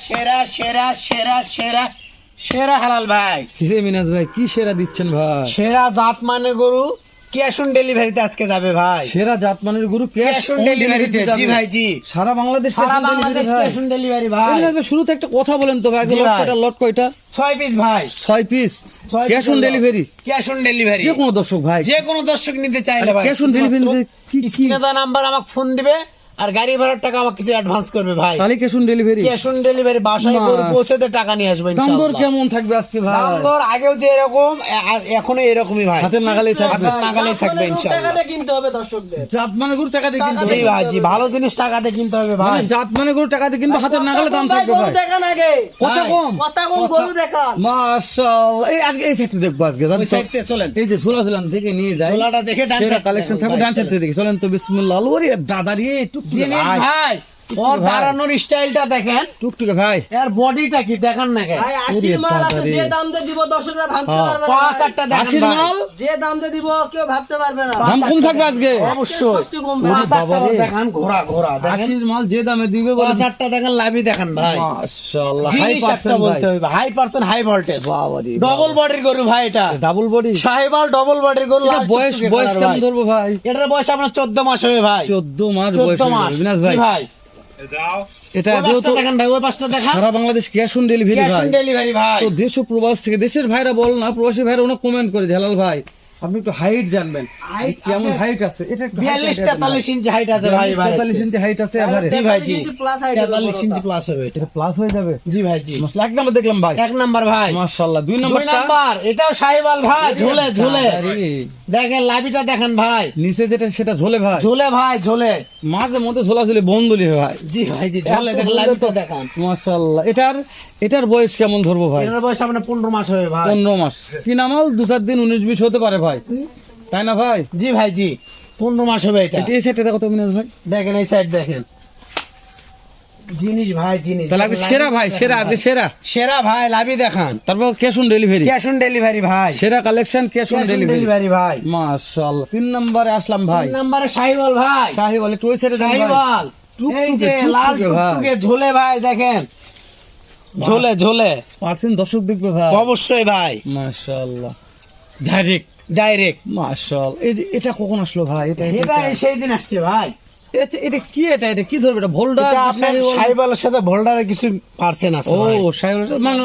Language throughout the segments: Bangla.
সেরা সেরা সেরা সেরা সেরা হালাল ভাই। কিসে মিনাজ ভাই কি সেরা দিচ্ছেন ভাই? সেরা জাত মানে গরু ক্যাশ অন ডেলিভারিতে আজকে যাবে ভাই। সেরা জাতমানের গরু ক্যাশ অন ডেলিভারিতে। জি ভাই জি, সারা বাংলাদেশ সারা বাংলাদেশ ক্যাশ অন ডেলিভারি ভাই। মিনাজ ভাই শুরুতে একটা কথা বলেন তো ভাই, জি লট ভাই। কয়টা? লট কয়টা? 6 পিস ভাই, 6 piece. 6 cash on delivery, cash on delivery. যে কোনো দর্শক ভাই, যে কোনো দর্শক নিতে চাইলে ভাই ক্যাশ অন ডেলিভারি কি কি স্ক্রিনে দেওয়া নাম্বার আমাকে ফোন দিবে আর গাড়ি ভাড়ার টাকা আমাকে কিছু অ্যাডভান্স করবে ভাই। তাহলে cash on delivery. Cash on delivery বাসায় গরু পৌঁছাতে টাকা নিয়ে আসবে দাম দর ইনশাআল্লাহ। কেমন থাকবে আজকে ভাই? দাম দর আগেও যে এরকম এখনো এরকমই ভাই, হাতের নাগালেই থাকবে। হাতের নাগালেই থাকবে ইনশাআল্লাহ। টাকাতে কিনতে হবে দর্শকদের। জাতমানের গরু টাকা দিয়ে কিনতে জি হবে ভাই জি, ভালো জিনিস টাকাতে কিনতে হবে ভাই। মানে জাতমানের গরু টাকা দিয়ে কিনবে, হাতের নাগালে দাম থাকবে ভাই। গরু দেখান আগে। কত ভাই, কম? কথা কম গরু দেখান। মাশাআল্লাহ। এই আজকে এই সেক্টর দেখবো আজকে জানেন ওই তো? সাইডে চলেন, এই যে ঝোলা ঝোলান থেকে নিয়ে যায়, ঝোলাটা দেখে ডান সেরা সাইড কালেকশন থাকবে। ডান সাইড থেকে দেখি, চলেন তো। বিসমিল্লাহ। ওরে দাদা রে, টুকটুকে জিনিস ভাই, ভাই। ওর ভাই। দাঁড়ানোর স্টাইলটা দেখেন, টুকটুকে ভাই। এর বডিটা কি দেখান না কেন? ভাই 80 মাল আছে, বাবারে। যে দাম দিয়ে দিব দর্শকরা ভাবতে হ্যাঁ। পারবে না। পাঁচ ভাই। আটটা দেখেন 80 ভাই। মাল যে দাম দিয়ে দিব কেউ ভাবতে পারবে না। দাম কম থাকবে আজকে। অবশ্যই সবচেয়ে কম ভাই। পাঁচ আটটা বাবারে। দেখান, ঘোরা ঘোরা দেখেন, 80 মাল যে দামে দিবে বলে। 5-8টা দেখেন, লাভই দেখেন ভাই। মাশাআল্লাহ, হাই জিনিস একটা পার্সেন্ট ভাই। বলতে হবে, হাই পার্সেন্ট হাই ভোল্টেজ, বাবারে, ডবল বডির গরু ভাই। এটা ডাবল বডি। সাহেবাল ডবল বডির গরু। এটা লাল বয়স টুকটুকে বয়স কালার কেমন ভাই। ধরবো ভাই? এটার বয়স আপনার 14 মাস হবে ভাই। 14 মাস বয়স 14 হয়ে মাস যাবে। বিনাশ জি ভাই, ভাই। এটা ওই যেহেতু পাশটা দেখেন ভাই, ওই পাশটা দেখান, সারা Bangladesh cash on delivery cash ভাই, অন ডেলিভারি ভাই। তো দেশ ও প্রবাস থেকে দেশের ভাইরা বল না, প্রবাসী ভাইরা ওনা কমেন্ট করে, জালাল ভাই আপনি একটু হাইট জানবেন, Height কেমন আপনার হাইট আছে? এটা একটু 42-43 ইঞ্চি হাইট আছে ভাই। 43 ইঞ্চি হাইট আছে এভারেজ। জি ভাই জি, 43 প্লাস হাইট হবে 43 ইঞ্চি প্লাস হবে এটা। এটা প্লাস হয়ে যাবে। জি ভাই জি, মাশাআল্লাহ, এক নাম্বার দেখলাম ভাই। 1 নাম্বার ভাই। মাশাআল্লাহ। 2 2 নাম্বারটা নাম্বার এটাও সাহেবাল ভাই, ঝুলে ঝুলে আরে, দেখেন, লাভিটা দেখেন ভাই, নিচে যেটা সেটা ঝোলে ভাই, ঝুলে ভাই ঝুলে। মাঝে মধ্যে ঝোলা ঝুলে বন্ধুলি হয়। জি ভাই জি, ঝুলে দেখেন, লাভিটা দেখান। মাশাআল্লাহ। এটার বয়স কেমন ধরবো ভাই? এটার বয়স আপনার 15 মাস হবে ভাই। 15 মাস। কি নামাল 2-4 দিন 19-20 হতে পারে ভাই, তাই না ভাই? জি ভাই জি, 15 মাস হবে এটা। এই সেটটা দেখো তো মিনাজ ভাই। দেখেন এই সাইড দেখেন, জিনিস ভাই জিনিস। তাহলে আগে সেরা ভাই, সেরা আগে সেরা, সেরা ভাই, লাভি দেখান। তারপর cash on delivery. Cash on delivery ভাই, সেরা collection cash on cash on delivery. Delivery ভাই। মাশাআল্লাহ। 3 নম্বরে আসলাম ভাই। 3 নম্বরে শাহিওয়াল ভাই। শাহিওয়াল, একটু ওই সাইডে দেন ভাই। শাহিওয়াল টুকটুকে, এই যে লাল টুকটুকে ভাই। টুকটুকে ঝোলে ভাই দেখেন, ঝোলে ঝোলে। পার্সেন্ট দর্শক দেখবে ভাই। অবশ্যই ভাই, মাশাআল্লাহ। ডাইরেক্ট। ডাইরেক্ট। মাশাআল্লাহ। এই যে এটা কখন আসলো ভাই? এটা এটা সেই দিন আসছে ভাই। এটা কি? এটা কি ধরবে? এটা ভোল্ডার? এটা আপনার শাহিওয়ালের সাথে ভোল্ডারের কিছু পার্সেন্ট আছে ও ভাই। শাহিওয়াল মানে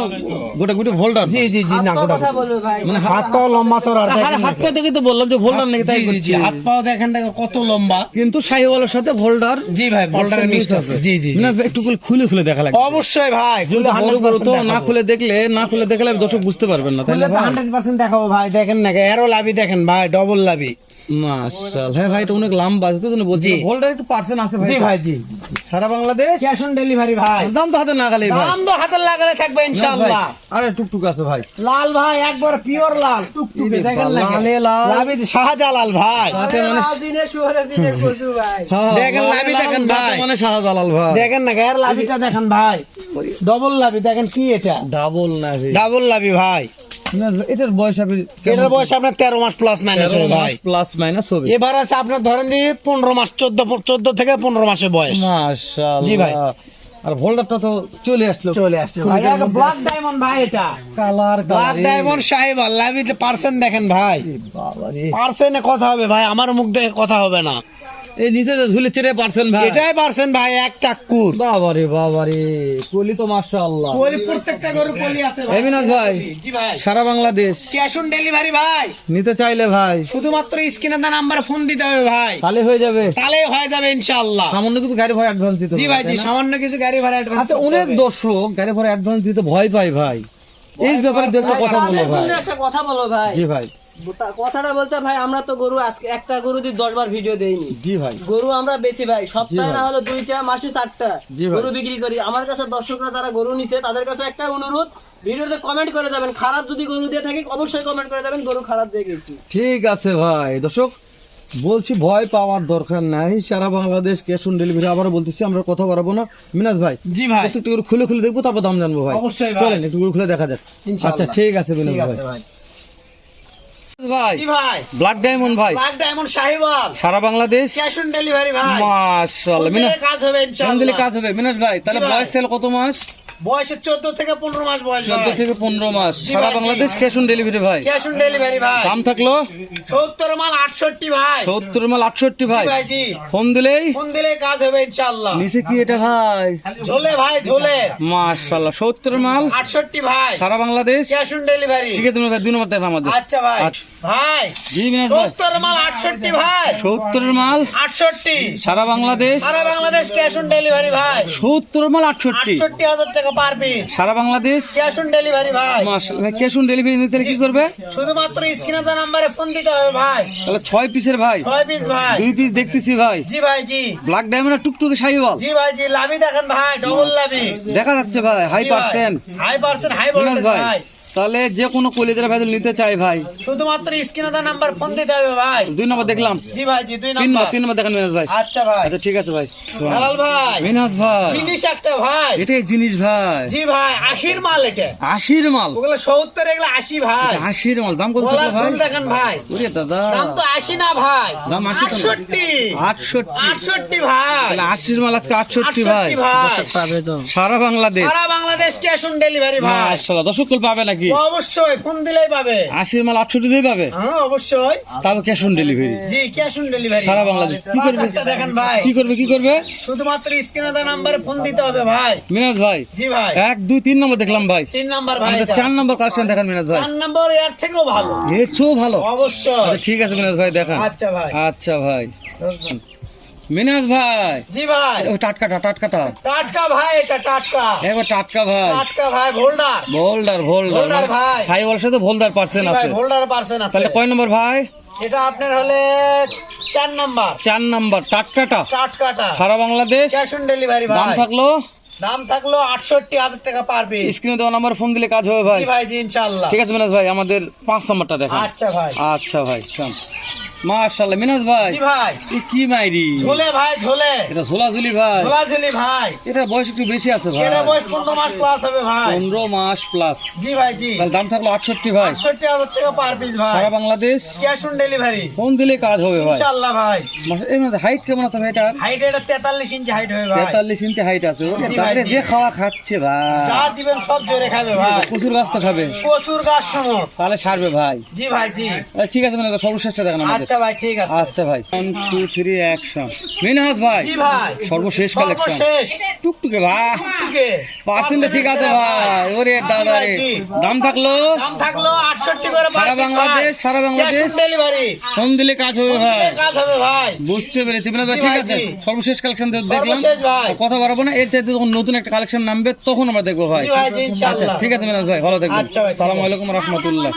গোটা গুটি ভোল্ডার। জি জি জি, না হাত পা গোটা কথা বলবে ভাই। মানে হাতটাও লম্বা চড়া দেখেন। হাত পা দেখে তো বললাম যে ভোল্ডার নাকি, তাই জি জি জি, করছি। হাত পাও দেখেন দেখো কত লম্বা। কিন্তু শাহিওয়ালের সাথে ভোল্ডার। জি ভাই, ভোল্ডারের মিক্স আছে। জি জি জি। না একটু খুলে খুলে দেখা লাগবে। অবশ্যই ভাই, যদি বড় বড় তো না খুলে দেখাবো। দেখলে দর্শক বুঝতে পারবেন না, তাই খুলে না তো ভাই? 100% দেখাবো ভাই। দেখেন না, এরো লাভি দেখেন ভাই, ডবল লাভি। মাশাআল্লাহ। হ্যাঁ ভাই, এটা অনেক লম্বা আছে তো জন্য বলছি। জি। ভোল্ডার একটু পার্সেন্ট আছে ভাই। জি ভাই জি, সারা বাংলাদেশ ক্যাশ অন ডেলিভারি ভাই। দাম তো হাতে না গালেই ভাই। দাম তো হাতের লাগালে থাকবে ইনশাআল্লাহ। আরে টুকটুক আছে ভাই। লাল ভাই, একবার পিওর লাল টুকটুকে দেখেন না, লালে লাল। লাভি শাহজালাল ভাই। সাথে মানে লাল জিনে শুয়ারে জিনে কচু ভাই। হ্যাঁ, দেখেন লালে লাভি লাল দেখেন সাথে ভাই। মানে শাহজালাল ভাই। দেখেন না, এর লাভিটা দেখেন ভাই, ডবল লাভি দেখেন। কি এটা? ডাবল না ভাই। ডাবল লাভি ভাই। এটার বয়স হবে এটার বয়স আপনার 13 মাস প্লাস মাইনাস হবে ভাই। প্লাস মাইনাস হবে। এবার আছে আপনার ধরেন যে 15 মাস, 14 থেকে 15 মাসের বয়স। মাশাআল্লাহ। জি ভাই। আর ভোল্ডারটা তো চলে আসলো। চলে আসছে ভাই, ব্ল্যাক ডায়মন্ড ভাই। এটা কালার ব্ল্যাক ডায়মন্ড সাহেবাল, লাভিতে পার্সেন্ট দেখেন ভাই, বাবা রে। পার্সেন্টে কথা হবে ভাই, আমার মুখ দেখে কথা হবে না। এই নিচে যে ঝুলে চেড়ে পারছেন ভাই। এটাই পার্সেন্ট ভাই, এক টাক্কুর। বাবা রে কলি তো মাশাআল্লাহ। কোলি প্রত্যেকটা গরু কোলি আছে ভাই। এবিনাস ভাই, জি ভাই, সারা বাংলাদেশ ক্যাশ অন ডেলিভারি ভাই। নিতে চাইলে ভাই শুধুমাত্র স্ক্রিনে দেওয়া নাম্বারে ফোন দিতে হবে ভাই, তাহলে হয়ে যাবে। তাহলে হয়ে যাবে ইনশাআল্লাহ। সামান্য কিছু গাড়ি ভাড়া অ্যাডভান্স দিতে জি হবে, ভাই জি, তাই না? সামান্য কিছু গাড়ি ভাড়া অ্যাডভান্স। আচ্ছা, অনেক দর্শক গাড়ি ভাড়া অ্যাডভান্স দিতে ভয় পায় ভাই, এই ব্যাপারে দু একটা কথা বলো তাদের ভাই। জন্য একটা কথা বলো ভাই। জি ভাই। কথাটা বলতে ভাই, আমরা তো গরু আজকে একটা গরু দিয়ে 10 বার ভিডিও দেইনি। জি ভাই। গরু আমরা বেশি ভাই, সপ্তাহে জি ভাই। না হলো 2টা, মাসে 4টা জি ভাই। গরু বিক্রি করি। আমার কাছে দর্শকরা যারা গরু নিছে তাদের কাছে একটা অনুরোধ, ভিডিওতে কমেন্ট করে যাবেন, খারাপ যদি গরু দিয়ে থাকি অবশ্যই কমেন্ট করে যাবেন গরু খারাপ দিয়ে গেছি। ঠিক আছে ভাই। দর্শক বলছি, ভয় পাওয়ার দরকার নাই, সারা বাংলাদেশ ক্যাশ অন ডেলিভারি। আবার বলতেছি, আমরা কথা বাড়াবো না। মিনাজ ভাই, জি ভাই, একটু করে খুলে দেখবো, তারপর দাম জানবো ভাই। অবশ্যই ভাই। চলেন একটু করে খুলে দেখা যাক। ইনশাআল্লাহ। আচ্ছা ঠিক আছে মিনাজ ঠিক ভাই। আছে ভাই। ভাই জি ভাই, ব্ল্যাক ডায়মন্ড ভাই, ব্ল্যাক ডায়মন্ড সাহেবাল, সারা বাংলাদেশ ক্যাশ অন ডেলিভারি ভাই। মাশাআল্লাহ। ফোন দিলে কাজ হবে ফোন দিলে ইনশাআল্লাহ। কাজ হবে। মিনাজ ভাই, তাহলে জি ভাই। বয়স ছেলে কত মাস? বয়সে 14 থেকে 15 মাস বয়স 14 থেকে 15 মাস জি সারা ভাই, জি। বাংলাদেশ ক্যাশ অন ডেলিভারি ভাই। ক্যাশ অন ডেলিভারি ভাই। দাম থাকলো 70 মাল 68 ভাই। 70 মাল 68 ভাই। জি ভাই জি। ফোন দিলেই ফোন দিলে কাজ হবে ইনশাআল্লাহ। নিচে কি এটা ভাই? ঝোলে ভাই ঝোলে। মাশাআল্লাহ 70 মাল 68 ভাই। সারা বাংলাদেশ ক্যাশ অন ডেলিভারি। ঠিক আছে ভাই, 2 নম্বর দেখা আমাদের। আচ্ছা ভাই। আচ্ছা। ভাই জি মিনাজ ভাই, 70 মাল 68 ভাই। 70 মাল 68 সারা বাংলাদেশ, সারা বাংলাদেশ ক্যাশ অন ডেলিভারি ভাই। 70 মাল 68 68,000 টাকা পার পিস সারা বাংলাদেশ। ক্যাশ অন ডেলিভারি ভাই। মাশাআল্লাহ ভাই, ক্যাশ অন ডেলিভারি নিতে চাইলে কি করবে? শুধুমাত্র স্ক্রিনে দেওয়া নম্বরে ফোন দিতে হবে ভাই। তাহলে 6 পিসের ভাই, 6 পিস ভাই। 2 পিস দেখতেছি ভাই। জি ভাই জি। ব্ল্যাক ডায়মন্ড টুকটুকে শাহিওয়াল জি ভাই জি। লাভি দেখেন ভাই, ডবল লাভি দেখা যাচ্ছে ভাই, high percent. High percent high মিনাজ ভোল্টেজ ভাই, ভাই। তাহলে যে কোনো কলিজার ভাই নিতে চাই ভাই, শুধুমাত্র স্ক্রিনে দেওয়া নাম্বার ফোন দিতে হবে ভাই। 2 নম্বর দেখলাম, জি ভাই জি। 2 3 নাম্বার। নম্বর দেখেন মিনাজ ভাই। আচ্ছা ভাই। আচ্ছা ঠিক আছে ভাই। হেলাল ভাই মিনাজ ভাই, জিনিস একটা ভাই। এটাই জিনিস ভাই, জি ভাই 80 মাল এটা। 80 মাল। ওগুলো 70 এগুলো 80 ভাই। 80 মাল দাম কত গলার থাকলো ভাই? ঝুল দেখেন ভাই। ওরে দাদা, দাম তো 80 না ভাই। দাম 80 তো না। 68 68 68 ভাই। তাহলে 80 মাল আজকে 68 ভাই। 68 ভাই। সারা বাংলাদেশ। সারা বাংলাদেশ ক্যাশ অন ডেলিভারি ভাই। মাশাআল্লাহ, দর্শক কল পাবে নাকি? অবশ্যই ফোন দিলেই পাবে। 80 মাল 68 দিয়ে পাবে, হ্যাঁ অবশ্যই। তাও ক্যাশ অন ডেলিভারি জি ক্যাশ অন ডেলিভারি সারা বাংলাদেশ। কি করবে? পাঁচটা দেখেন ভাই। কি করবে কি করবে? শুধুমাত্র স্ক্রিনে দেওয়া নম্বরে ফোন দিতে হবে ভাই। মিনাজ ভাই, জি ভাই। 1 2 3 নম্বর দেখলাম ভাই। 3 নাম্বার ভাই। আমাদের 4 নম্বর কালেকশন দেখান মিনাজ ভাই। 4 নাম্বার এর থেকেও ভালো। এর চেয়েও ভালো। অবশ্যই। আচ্ছা ঠিক আছে মিনাজ ভাই, দেখান। আচ্ছা ভাই। আচ্ছা ভাই। মিনাজ ভাই, জি ভাই। ও টাটকাটা টাটকাটা টাটকা ভাই, এটা টাটকা। একবার টাটকা ভাই। টাটকা ভাই ভোল্ডার। ভোল্ডার ভোল্ডার ভোল্ডার ভাই। সাইওয়াল সাথে ভোল্ডার পার্সেন্ট জি ভাই আছে। ভোল্ডার পার্সেন্ট আছে। তাহলে কয় নম্বর ভাই? এটা আপনার হলে 4 নাম্বার। 4 নম্বর টাটকাটা টাটকাটা সারা বাংলাদেশ। ক্যাশ অন ডেলিভারি দাম ভাই। থাকলো দাম থাকলো 68,000 টাকা পার পিস। স্ক্রিনে দেওয়া নাম্বার ফোন দিলে কাজ হবে ভাই। জি ভাই জি ইনশাআল্লাহ। ঠিক আছে মিনাজ ভাই, আমাদের 5 নম্বরটা দেখান। আচ্ছা ভাই। আচ্ছা ভাই, চান। মাশাআল্লাহ মিনাজ ভাই, জি ভাই। এ কি মাইরি? ঝোলে ভাই ঝোলে। এটা ঝোলাঝুলি ভাই। ঝোলাঝুলি ভাই। এটা বয়স একটু বেশি আছে ভাই, এটা বয়স 15 মাস প্লাস হবে ভাই। 15 মাস প্লাস। জি ভাই জি। তাহলে দাম থাকলো 68 ভাই 68,000 টাকা পার পিস ভাই। সারা Bangladesh. Cash on delivery phone দিলে কাজ হবে ভাই। ইনশাআল্লাহ ভাই। এর মধ্যে হাইট কেমন আছে ভাই? এটা হাইট এটা 43 ইঞ্চি হাইট হবে ভাই। 43 ইঞ্চি হাইট আছে। ওরে জি ভাই, দাদা, জি। যে খাওয়া খাচ্ছে ভাই, যা দিবেন সব জোরে খাবে ভাই। প্রচুর গাছ তো খাবে, প্রচুর গাছ সমর। তাহলে সারবে ভাই। জি ভাই জি। ঠিক আছে মিনাজ, সর্বশেষটা দেখেন আমাদের। আচ্ছা ভাই ঠিক আছে। আচ্ছা ভাই, 1 2 3 অ্যাকশন। মিনাজ ভাই, জি ভাই। সর্বশেষ কালেকশন সর্বশেষ। টুকটুকে ভাই। টুকটুকে। পার্সেন্ট ঠিক আছে ভাই। ওরে দাদা রে, জি। দাম থাকলো দাম থাকলো 68 করে পার সারা পিস বাংলাদেশ, ভাই। সারা Bangladesh. Cash on delivery. Phone দিলে কাজ হবে ভাই। কাজ হবে ভাই। বুঝতে পেরেছি মিনাজ ভাই, জি ঠিক ভাই, আছে। জি। সর্বশেষ কালেকশন দেখলাম, সর্বশেষ ভাই। কথা বাড়াবো না। এর চাইতে যখন নতুন একটা কালেকশন নামবে তখন আমরা দেখবো ভাই। জি ভাই, জি, ইনশাআল্লাহ। আচ্ছা ঠিক আছে মিনাজ ভাই, ভালো থাকবেন। আচ্ছা ভাই, ঠিক আছে। আসসালামু আলাইকুম রহমতুল্লাহ।